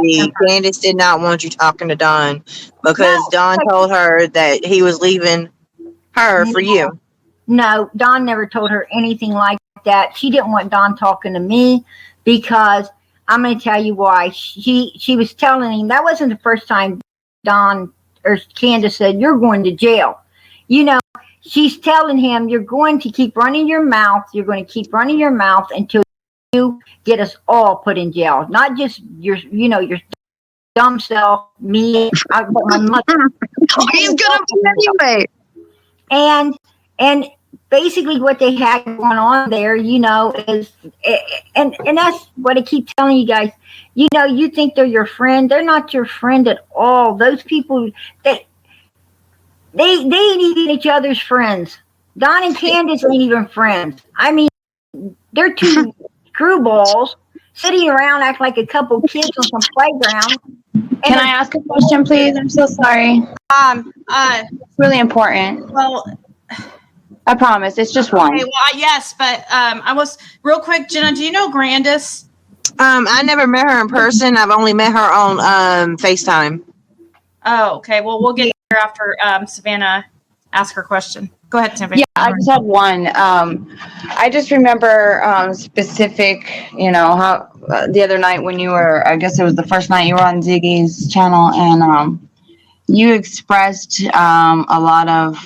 See, Candace did not want you talking to Don No, because Don told her that he was leaving her for you. no, Don never told her anything like that. She didn't want Don talking to me because I'm going to tell you why. She was telling him that wasn't the first time Don or Candace said, "You're going to jail." You know, she's telling him, "You're going to keep running your mouth. You're going to keep running your mouth until you get us all put in jail. Not just your dumb self, me, my mother." He's gonna anyway. And basically what they had going on there, is, and that's what I keep telling you guys. You think they're your friend. They're not your friend at all. Those people, they ain't even each other's friends. Don and Candace ain't even friends. I mean, they're two screwballs sitting around acting like a couple kids on some playground. Can I ask a question, please? I'm so sorry. It's really important. Well, I promise. It's just one. Okay, well, yes, but I was real quick, Jenna. Do you know Grandis? I never met her in person. I've only met her on FaceTime. Oh, okay. Well, we'll get here after Savannah asks her question. Go ahead, Savannah. Yeah, I just had one. I just remember specific, how the other night when you were, I guess it was the first night you were on Ziggy's channel, and you expressed a lot of,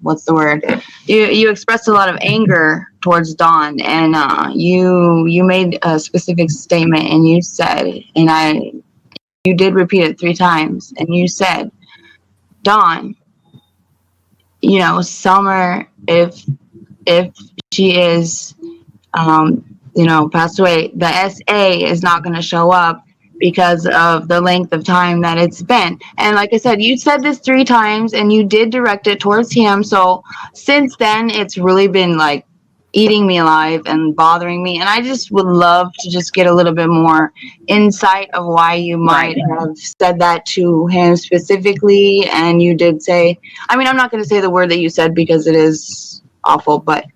what's the word? You expressed a lot of anger towards Don, and you made a specific statement, and you said, and you did repeat it 3 times, and you said, Don, Summer, if she is, passed away, the SA is not going to show up because of the length of time that it's been. And like I said, you said this 3 times and you did direct it towards him. So since then, it's really been like eating me alive and bothering me. And I just would love to just get a little bit more insight of why you might have said that to him specifically. And you did say, I mean, I'm not going to say the word that you said because it is awful, but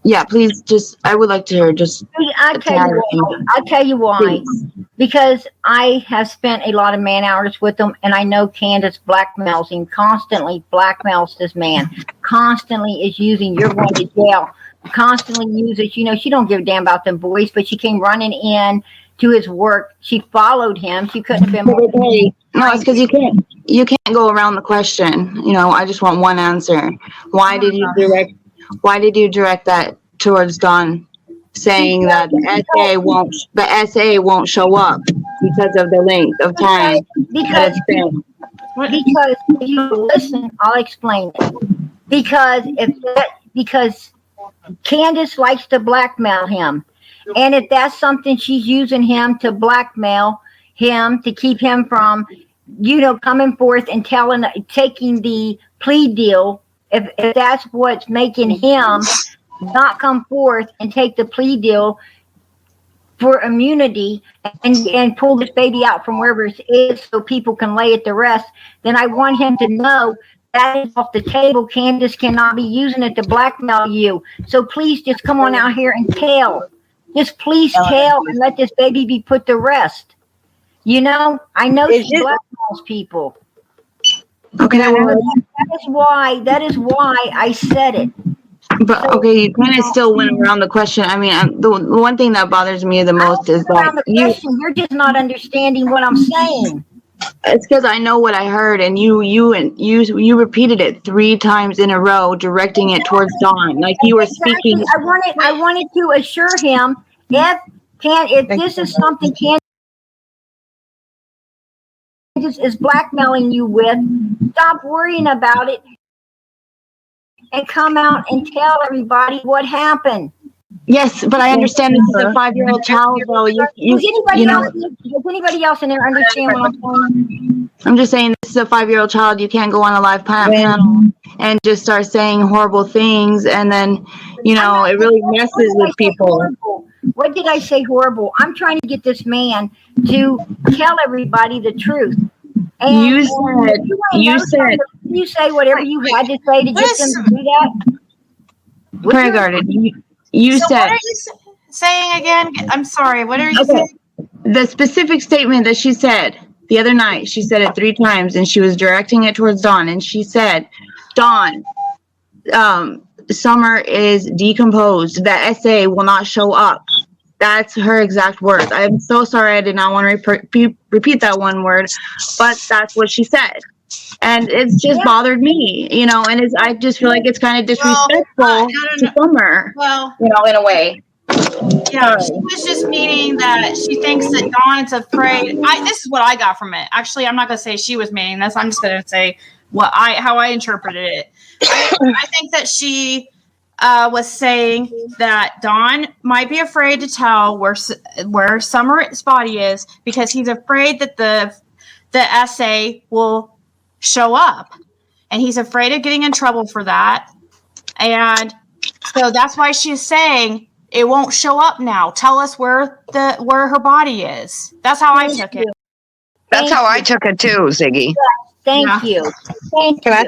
yeah, please I would like to just. I'll tell you why. Please. Because I have spent a lot of man hours with them, and I know Candace blackmails him, constantly blackmails this man, constantly is using, you're going to jail, constantly uses, she don't give a damn about them boys, but she came running in to his work. She followed him. She couldn't have been more. No, it's because you can't go around the question. I just want one answer. Why did you direct that towards Don, saying that the SA won't show up because of the length of time that it's been? Because if you listen, I'll explain it. Because Candace likes to blackmail him, and if that's something she's using him to blackmail him to keep him from, coming forth and taking the plea deal. If that's what's making him not come forth and take the plea deal for immunity and pull this baby out from wherever it is so people can lay it to rest, then I want him to know that is off the table. Candace cannot be using it to blackmail you. So please just come on out here and tell. Just please tell and let this baby be put to rest. I know she blackmails people. Okay, that is why I said it. But okay, you kind of still went around the question. I mean, the one thing that bothers me the most is that you're just not understanding what I'm saying. It's because I know what I heard, and you repeated it 3 times in a row, directing it towards Dawn, like you were speaking. I wanted to assure him if this is something Candace is blackmailing you with, stop worrying about it and come out and tell everybody what happened. Yes, but I understand this is a 5-year-old child, though. Does anybody else in there understand what I'm saying? I'm just saying this is a 5-year-old child. You can't go on a live panel and just start saying horrible things, and then, it really messes with people. What did I say horrible? I'm trying to get this man to tell everybody the truth. And you said you say whatever you had to say to get them to do that. Prayer Garden, you said. What are you saying again? I'm sorry. What are you saying? the specific statement that she said the other night, she said it 3 times, and she was directing it towards Dawn, and she said, Dawn, Summer is decomposed. The SA will not show up. That's her exact words. I'm so sorry I did not want to repeat that one word, but that's what she said. And it's just bothered me, you know, and I just feel like it's kind of disrespectful to Summer, Well, you know, in a way. yeah, she was just meaning that she thinks that Dawn's afraid. This is what I got from it. Actually, I'm not going to say she was meaning this. I'm just going to say how I interpreted it. I think that she was saying that Dawn might be afraid to tell where Summer's body is because he's afraid that the SA will show up, and he's afraid of getting in trouble for that. And so that's why she's saying it won't show up now. Tell us where her body is. That's how I took it. That's how I took it too, Ziggy. Thank you. Thank Can you.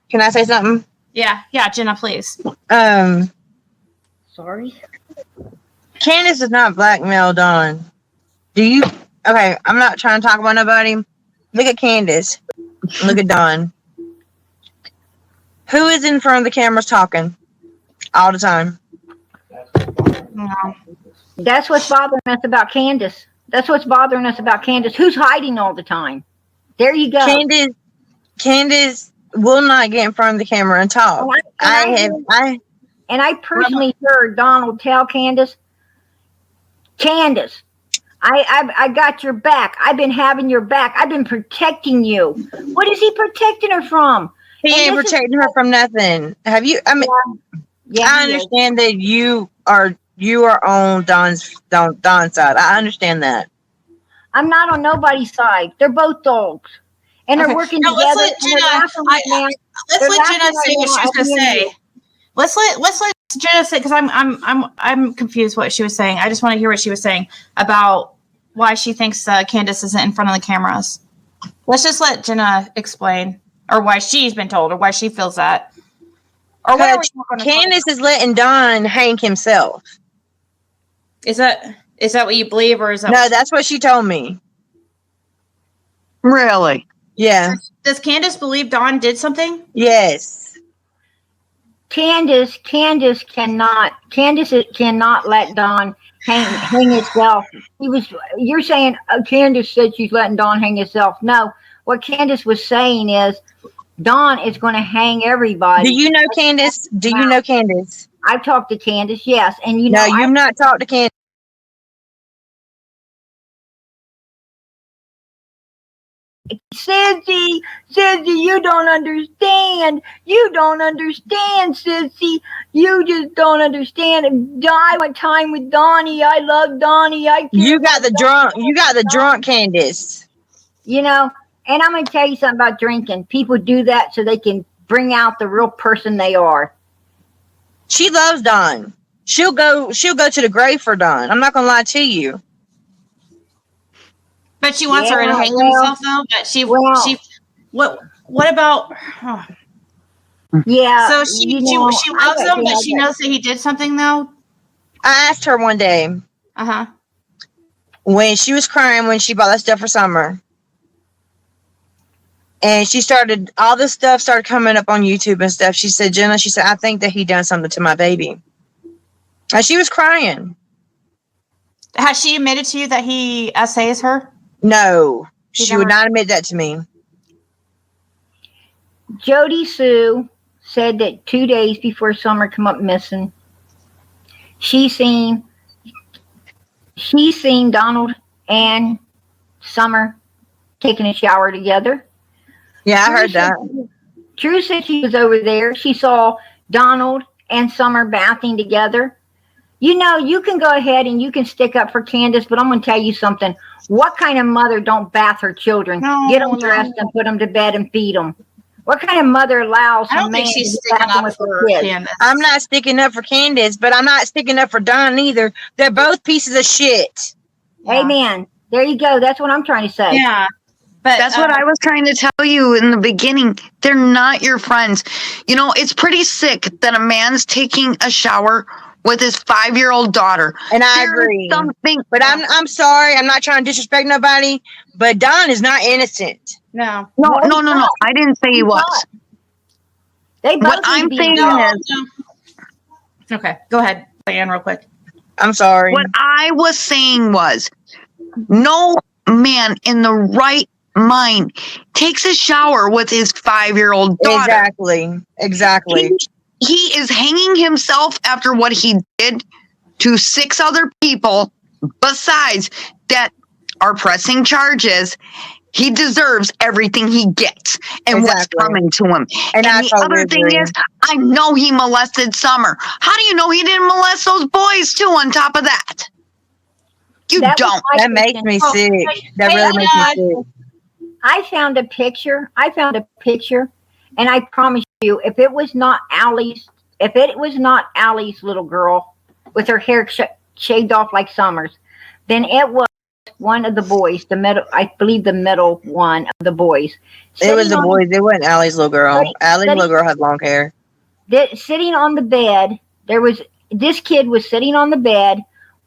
can I say something? Yeah, Jenna, please. Sorry. K.N.S does not blackmail Dawn. Do you? Okay, I'm not trying to talk about nobody. Look at K.N.S. Look at Dawn. Who is in front of the cameras talking all the time? No. That's what's bothering us about Candace. That's what's bothering us about Candace. Who's hiding all the time? There you go. Candace will not get in front of the camera and talk. And I personally heard Donald tell Candace, I got your back. I've been having your back. I've been protecting you. What is he protecting her from? He ain't protecting her from nothing. Have you? I mean, I understand that you are on Don's side. I understand that. I'm not on nobody's side. They're both dogs, and they're working together. Let's let Jenna say what she was going to say. Let's let Jenna say, because I'm confused what she was saying. I just want to hear what she was saying about why she thinks Candace isn't in front of the cameras. Let's just let Jenna explain, or why she's been told, or why she feels that. Or what Candace is letting Don hang himself. Is that what you believe, or is that? No, that's what she told me. Really? Yeah. Does Candace believe Don did something? Yes. Candace cannot let Don hang himself. You're saying Candace said she's letting Don hang himself. No, what Candace was saying is Don is going to hang everybody. Do you know Candace? I've talked to Candace, yes, and you've not talked to Candace. Sissy, you don't understand. You don't understand, Sissy. You just don't understand. I want time with Donnie. I love Donnie. You got the drunk Candace. You know, and I'm going to tell you something about drinking. People do that so they can bring out the real person they are. She loves Don. She'll go to the grave for Don. I'm not going to lie to you. But she wants her to hang herself, though. But what about? Oh. Yeah. So she loves him, but she knows that he did something, though. I asked her one day. When she was crying when she bought that stuff for Summer, and all this stuff started coming up on YouTube and stuff. She said, Jenna, I think that he done something to my baby. And she was crying. Has she admitted to you that he SAs her? No, she would not admit that to me. Jody Sue said that 2 days before Summer come up missing, she seen Donald and Summer taking a shower together. Yeah, I heard that. Drew said she was over there. She saw Donald and Summer bathing together. You know, you can go ahead and you can stick up for Candace, but I'm going to tell you something. What kind of mother don't bath her children? Get them dressed and put them to bed and feed them. What kind of mother allows I don't think she's sticking up for Candace. I'm not sticking up for Candace, but I'm not sticking up for Don either. They're both pieces of shit. Yeah. Amen. There you go. That's what I'm trying to say. Yeah. But that's what I was trying to tell you in the beginning. They're not your friends. You know, it's pretty sick that a man's taking a shower with his 5-year-old daughter. And I agree. But I'm sorry. I'm not trying to disrespect nobody. But Don is not innocent. No. No. I didn't say he was. They both What I'm saying is, okay, go ahead, Diane, real quick. I'm sorry. What I was saying was, no man in the right mind takes a shower with his 5-year-old daughter. Exactly. He is hanging himself after what he did to 6 other people besides that are pressing charges. He deserves everything he gets and what's coming to him. And the other thing is, I know he molested Summer. How do you know he didn't molest those boys too on top of that? You don't. That makes me sick. That really makes me sick. I found a picture, and I promise you, if it was not Allie's little girl with her hair shaved off like Summer's, then it was one of the boys, I believe the middle one of the boys. It was the boys. It wasn't Allie's little girl. Allie's little girl had long hair. Sitting on the bed, this kid was sitting on the bed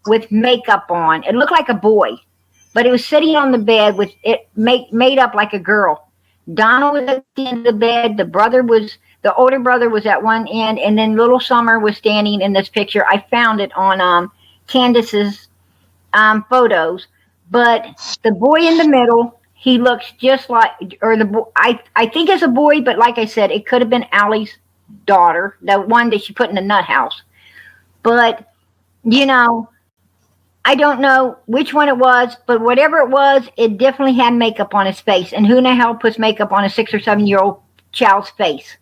with makeup on. It looked like a boy, but it was sitting on the bed with it made up like a girl. Donna was at the end of the bed. The older brother was at one end, and then little Summer was standing in this picture. I found it on Candace's photos. But the boy in the middle, he looks just like, I think it's a boy, but like I said, it could have been Allie's daughter, the one that she put in the nut house. But, I don't know which one it was, but whatever it was, it definitely had makeup on his face. And who in the hell puts makeup on a 6 or 7-year-old child's face?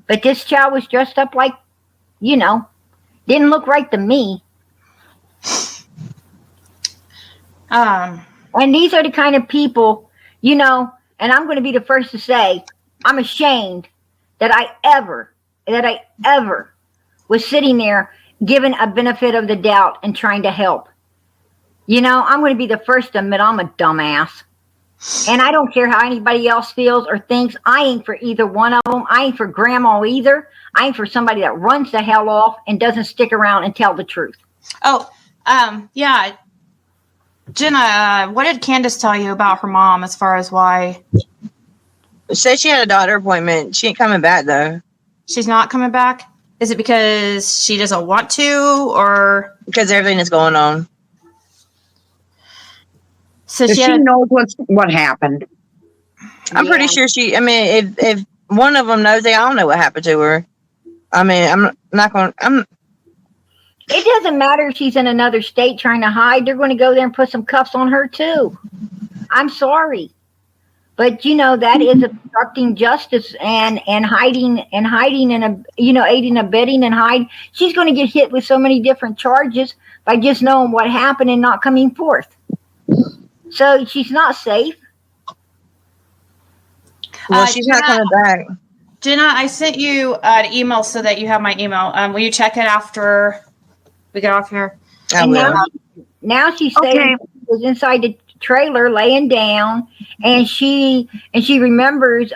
But this child was dressed up like, didn't look right to me. And these are the kind of people, and I'm going to be the first to say, I'm ashamed that I ever was sitting there given a benefit of the doubt and trying to help. I'm going to be the first to admit I'm a dumbass. And I don't care how anybody else feels or thinks. I ain't for either one of them. I ain't for grandma either. I ain't for somebody that runs the hell off and doesn't stick around and tell the truth. Oh, yeah. Jenna, what did Candace tell you about her mom as far as why? Said she had a doctor appointment. She ain't coming back, though. She's not coming back? Is it because she doesn't want to, or? Because everything is going on. So she knows what happened. I'm pretty sure if one of them knows, they all know what happened to her. It doesn't matter if she's in another state trying to hide. They're going to go there and put some cuffs on her too. I'm sorry. But that is obstructing justice and hiding and aiding, abetting and hide. She's going to get hit with so many different charges by just knowing what happened and not coming forth. So she's not safe. Well, she's not coming back. Jenna, I sent you an email so that you have my email. Will you check it after we get off here? I will. Now she's saying she was inside the trailer laying down, and she remembers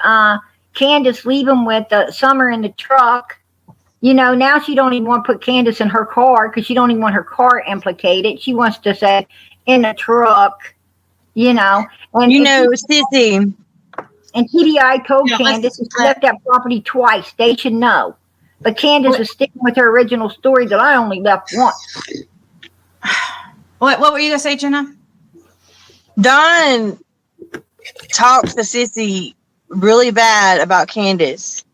Candace leaving with Summer in the truck. Now she don't even want to put Candace in her car because she don't even want her car implicated. She wants to say in the truck, and Sissy. And TDI told Candace she left that property twice. They should know. But Candace was sticking with her original story that I only left once. What were you going to say, Jenna? Don talks to Sissy really bad about Candace.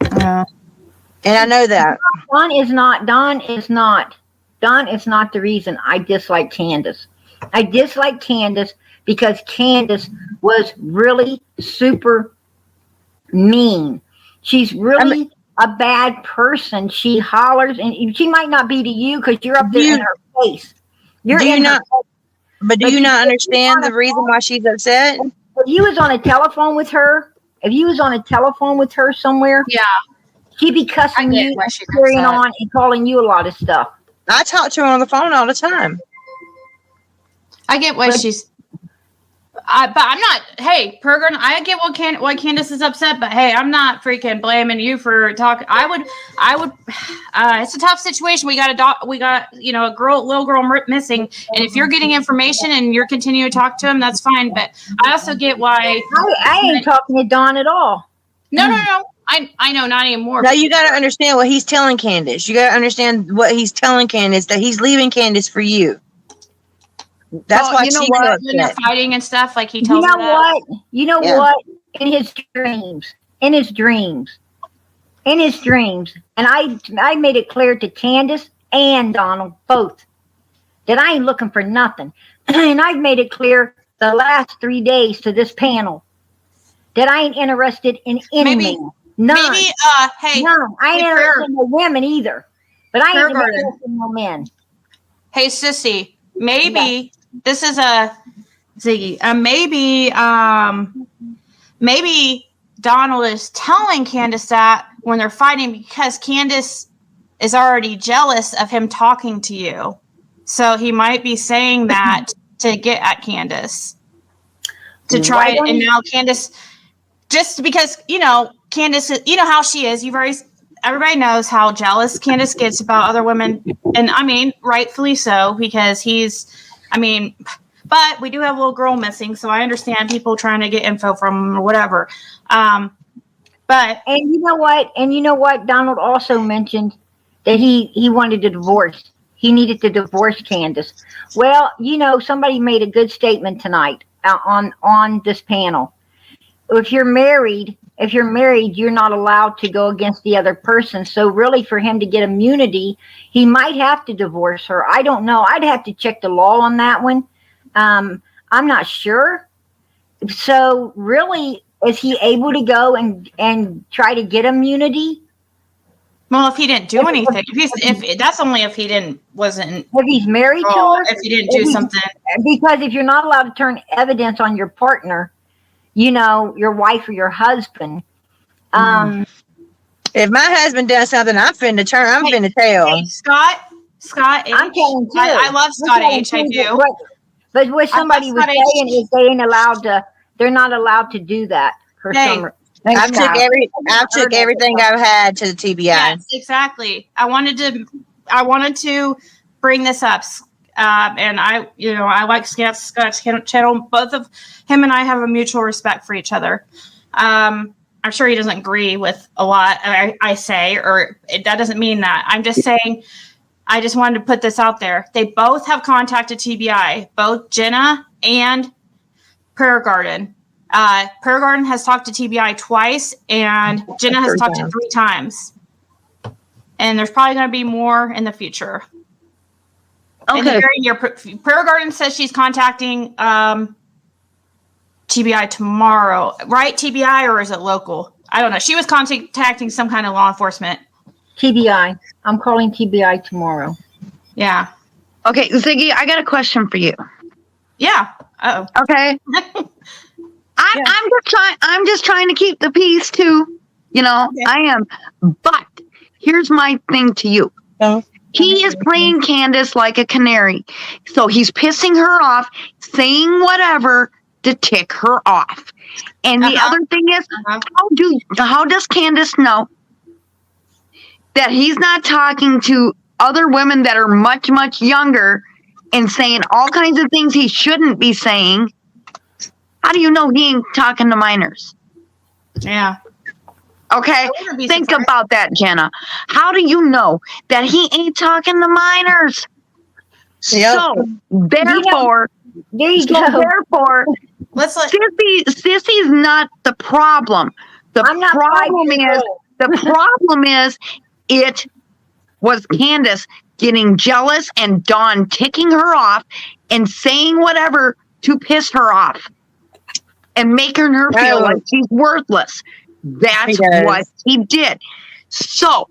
And I know that. Don is not the reason I dislike Candace. I dislike Candace because Candace was really super mean. She's really a bad person. She hollers, and she might not be to you because you're up there in her face. Do you not understand the reason why she's upset? If you was on a telephone with her, somewhere, she'd be cussing you, carrying on, and calling you a lot of stuff. I talk to her on the phone all the time. I get why she's. but I'm not. Hey, Pergrin, I get what Candace is upset, but hey, I'm not freaking blaming you for talking. I would. It's a tough situation. We got a little girl missing, and if you're getting information and you're continuing to talk to him, that's fine. But I also get why. I ain't talking to Dawn at all. No. I know, not anymore. Now you got to understand what he's telling Candace. You got to understand what he's telling Candace, that he's leaving Candace for you. That's why she's when they're fighting and stuff. Like he tells you know her what? You know what? In his dreams, and I made it clear to Candace and Donald both that I ain't looking for nothing, and I've made it clear the last 3 days to this panel that I ain't interested in any man. None. Maybe, hey. None. I ain't interested in no women either. But I ain't interested in no men. Hey, sissy, maybe this is a Ziggy. Maybe Donald is telling Candace that when they're fighting because Candace is already jealous of him talking to you. So he might be saying that to get at Candace. To try it. And now Candace, just because, Candace, how she is. Everybody knows how jealous Candace gets about other women. And I mean, rightfully so, because but we do have a little girl missing. So I understand people trying to get info from him or whatever. And you know what? Donald also mentioned that he wanted a divorce. He needed to divorce Candace. Well, somebody made a good statement tonight on this panel. If you're married, you're not allowed to go against the other person. So really, for him to get immunity, he might have to divorce her. I don't know. I'd have to check the law on that one. I'm not sure. So really, is he able to go and try to get immunity? Well, if he didn't do anything, if that's only if he wasn't. If he's married to her, if he didn't do something. Because if you're not allowed to turn evidence on your partner, your wife or your husband. If my husband does something, I'm finna tell. Hey, Scott H. I'm telling you. I love Scott H. I do. But what somebody was saying is they're not allowed to do that for some reason. I took everything I've had to the TBI. Yes, exactly. I wanted to bring this up. And I like Scott's channel. Both of him and I have a mutual respect for each other. I'm sure he doesn't agree with a lot I say, that doesn't mean that. I'm just saying, I just wanted to put this out there. They both have contacted TBI, both Jenna and Prayer Garden. Prayer Garden has talked to TBI twice, and Jenna has talked to 3 times. And there's probably going to be more in the future. Okay. In the very near, Prayer Garden says she's contacting TBI tomorrow, right? TBI, or is it local? I don't know. She was contacting some kind of law enforcement. TBI. I'm calling TBI tomorrow. Yeah. Okay, Ziggy, I got a question for you. Yeah. Uh-oh. Okay. I'm just trying to keep the peace too. Okay. I am. But here's my thing to you. He is playing Candace like a canary. So he's pissing her off, saying whatever to tick her off. And the other thing is, how does Candace know that he's not talking to other women that are much, much younger and saying all kinds of things he shouldn't be saying? How do you know he ain't talking to minors? Yeah. Okay, think about that, Jenna. How do you know that he ain't talking to minors? Yep. So, therefore, Sissy's not the problem. The problem is it was Candace getting jealous and Dawn ticking her off and saying whatever to piss her off and making her feel like she's worthless. That's what he did. So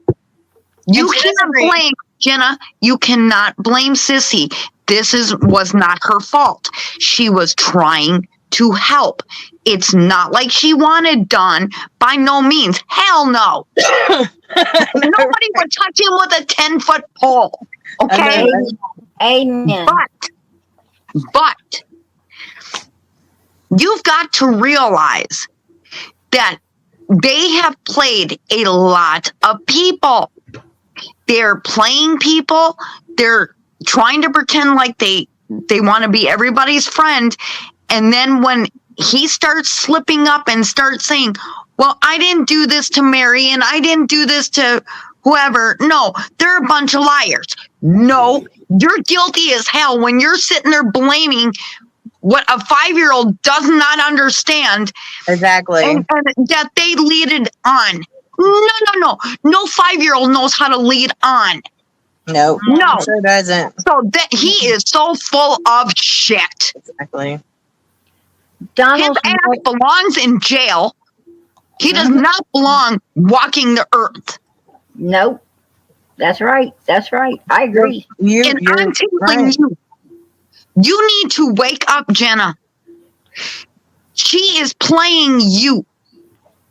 you cannot blame Jenna. You cannot blame Sissy. This was not her fault. She was trying to help. It's not like she wanted Dawn. By no means. Hell no. Nobody would touch him with a 10-foot pole. Okay? Amen. But you've got to realize that they have played a lot of people. They're playing people. They're trying to pretend like they want to be everybody's friend. And then when he starts slipping up and starts saying, well, I didn't do this to Mary and I didn't do this to whoever. No, they're a bunch of liars. No, you're guilty as hell when you're sitting there blaming what a 5-year-old does not understand. Exactly. And that they lead it on. No. No 5-year-old knows how to lead on. No. Sure doesn't. So that he is so full of shit. Exactly. His ass belongs in jail. He does not belong walking the earth. Nope. That's right. I agree. And I'm telling you, you need to wake up, Jenna. She is playing you.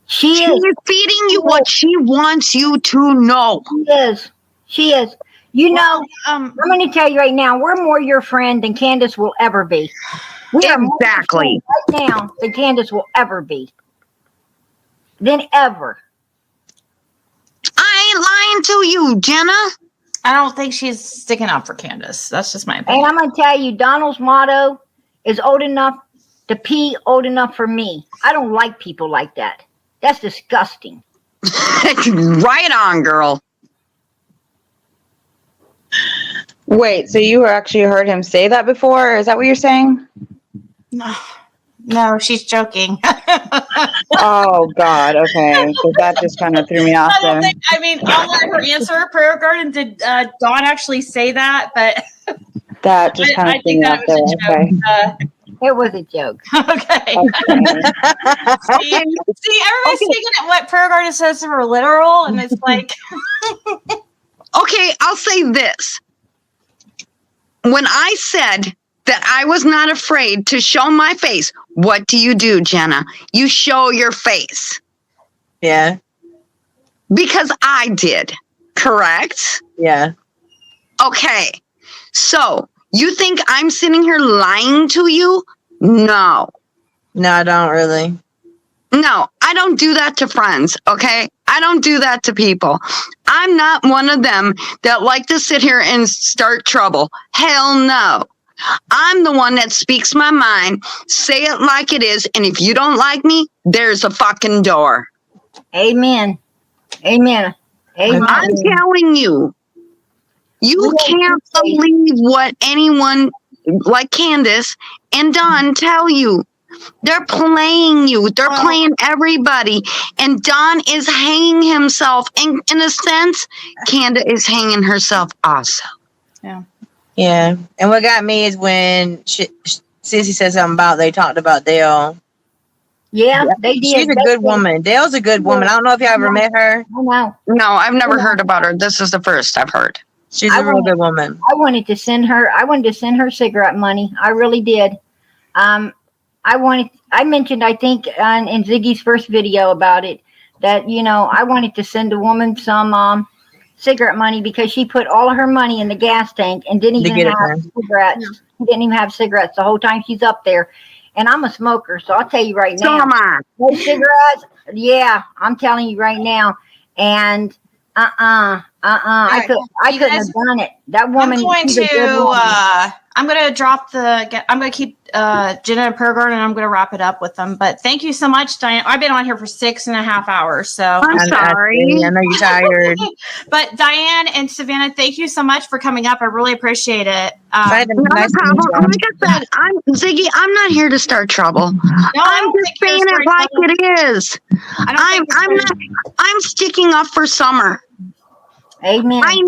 She is feeding you what she wants you to know. She is. You know, I'm going to tell you right now, we're more your friend than K.N.S will ever be. We are more your friend right now than K.N.S will ever be. Than ever. I ain't lying to you, Jenna. I don't think she's sticking up for K.N.S. That's just my opinion. And I'm going to tell you, Donald's motto is old enough to pee, old enough for me. I don't like people like that. That's disgusting. Right on, girl. Wait, so you actually heard him say that before? Is that what you're saying? No, she's joking. Oh, God. Okay. So that just kind of threw me off there. I'll let her answer. Prayer Garden, did Dawn actually say that? But that just kind of threw me off there. Okay. It was a joke. Okay. See, everybody's taking it what Prayer Garden says to her literal, and it's like... Okay, I'll say this. When I said that I was not afraid to show my face, what do, Jenna? You show your face. Yeah. Because I did, correct? Yeah. Okay. So, you think I'm sitting here lying to you? No. No, I don't really. No, I don't do that to friends, okay? I don't do that to people. I'm not one of them that like to sit here and start trouble. Hell no. I'm the one that speaks my mind, say it like it is, and if you don't like me, there's a fucking door. Amen. I'm telling you, you can't believe what anyone like K.N.S and Dawn tell you. They're playing you. They're playing everybody. And Don is hanging himself. And in a sense, Kanda is hanging herself also. Yeah. Yeah. And what got me is when Sissy said something about they talked about Dale. Yeah, they did. She's a good woman. Dale's a good woman. I don't know if y'all ever met her. No, I've never heard about her. This is the first I've heard. She's a real good woman. I wanted to send her cigarette money. I really did. I mentioned, I think, in Ziggy's first video about it, that, I wanted to send a woman some cigarette money because she put all of her money in the gas tank and didn't even have cigarettes. Yeah. She didn't even have cigarettes the whole time she's up there. And I'm a smoker, so I'll tell you right now. Come on. No cigarettes? Yeah, I'm telling you right now. And I couldn't have done it. That woman. I'm going to keep Jenna and Prayer Garden, and I'm going to wrap it up with them. But thank you so much, Diane. I've been on here for 6.5 hours, so I'm sorry. I know you're tired. But Diane and Savannah, thank you so much for coming up. I really appreciate it. No problem. Like I said, Ziggy, I'm not here to start trouble. No, I'm just saying it like it is. I'm sticking up for Summer. Amen. I